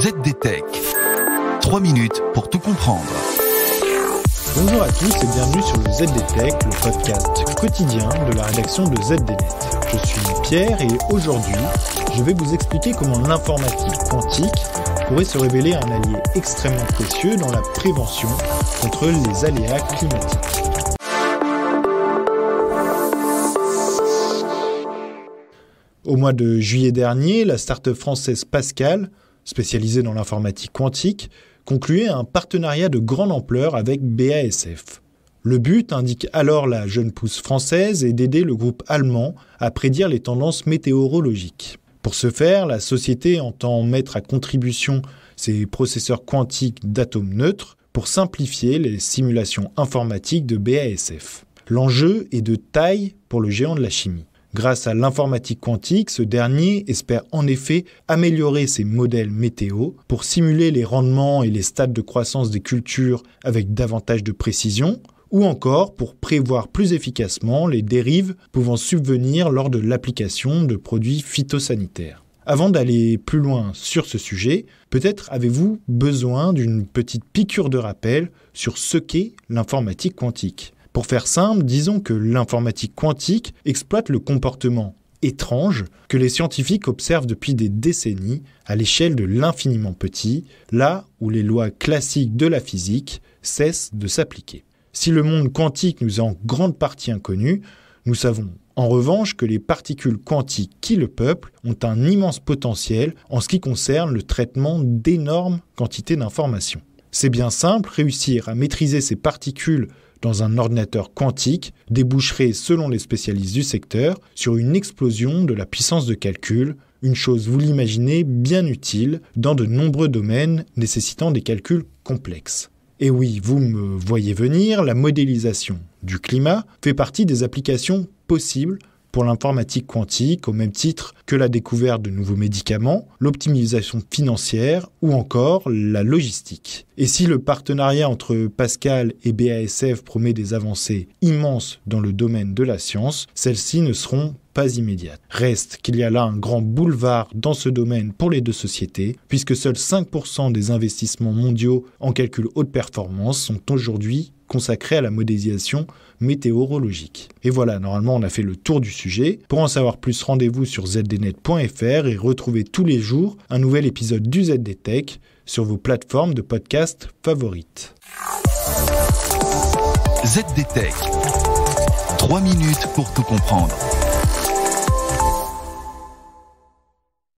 ZDTech. 3 minutes pour tout comprendre. Bonjour à tous et bienvenue sur le ZDTech, le podcast quotidien de la rédaction de ZDNet. Je suis Pierre et aujourd'hui, je vais vous expliquer comment l'informatique quantique pourrait se révéler un allié extrêmement précieux dans la prévention contre les aléas climatiques. Au mois de juillet dernier, la start-up française Pascal, spécialisée dans l'informatique quantique, concluait un partenariat de grande ampleur avec BASF. Le but, indique alors la jeune pousse française, est d'aider le groupe allemand à prédire les tendances météorologiques. Pour ce faire, la société entend mettre à contribution ses processeurs quantiques d'atomes neutres pour simplifier les simulations informatiques de BASF. L'enjeu est de taille pour le géant de la chimie. Grâce à l'informatique quantique, ce dernier espère en effet améliorer ses modèles météo pour simuler les rendements et les stades de croissance des cultures avec davantage de précision, ou encore pour prévoir plus efficacement les dérives pouvant subvenir lors de l'application de produits phytosanitaires. Avant d'aller plus loin sur ce sujet, peut-être avez-vous besoin d'une petite piqûre de rappel sur ce qu'est l'informatique quantique. Pour faire simple, disons que l'informatique quantique exploite le comportement étrange que les scientifiques observent depuis des décennies à l'échelle de l'infiniment petit, là où les lois classiques de la physique cessent de s'appliquer. Si le monde quantique nous est en grande partie inconnu, nous savons en revanche que les particules quantiques qui le peuplent ont un immense potentiel en ce qui concerne le traitement d'énormes quantités d'informations. C'est bien simple, réussir à maîtriser ces particules dans un ordinateur quantique déboucherait, selon les spécialistes du secteur, sur une explosion de la puissance de calcul, une chose, vous l'imaginez, bien utile dans de nombreux domaines nécessitant des calculs complexes. Et oui, vous me voyez venir, la modélisation du climat fait partie des applications possibles pour l'informatique quantique, au même titre que la découverte de nouveaux médicaments, l'optimisation financière ou encore la logistique. Et si le partenariat entre Pascal et BASF promet des avancées immenses dans le domaine de la science, celles-ci ne seront pas immédiates. Reste qu'il y a là un grand boulevard dans ce domaine pour les deux sociétés, puisque seuls 5% des investissements mondiaux en calcul haute performance sont aujourd'hui consacrés à la modélisation météorologique. Et voilà, normalement on a fait le tour du sujet. Pour en savoir plus, rendez-vous sur zdnet.fr et retrouvez tous les jours un nouvel épisode du ZDTech sur vos plateformes de podcast favorites. ZDTech. 3 minutes pour tout comprendre.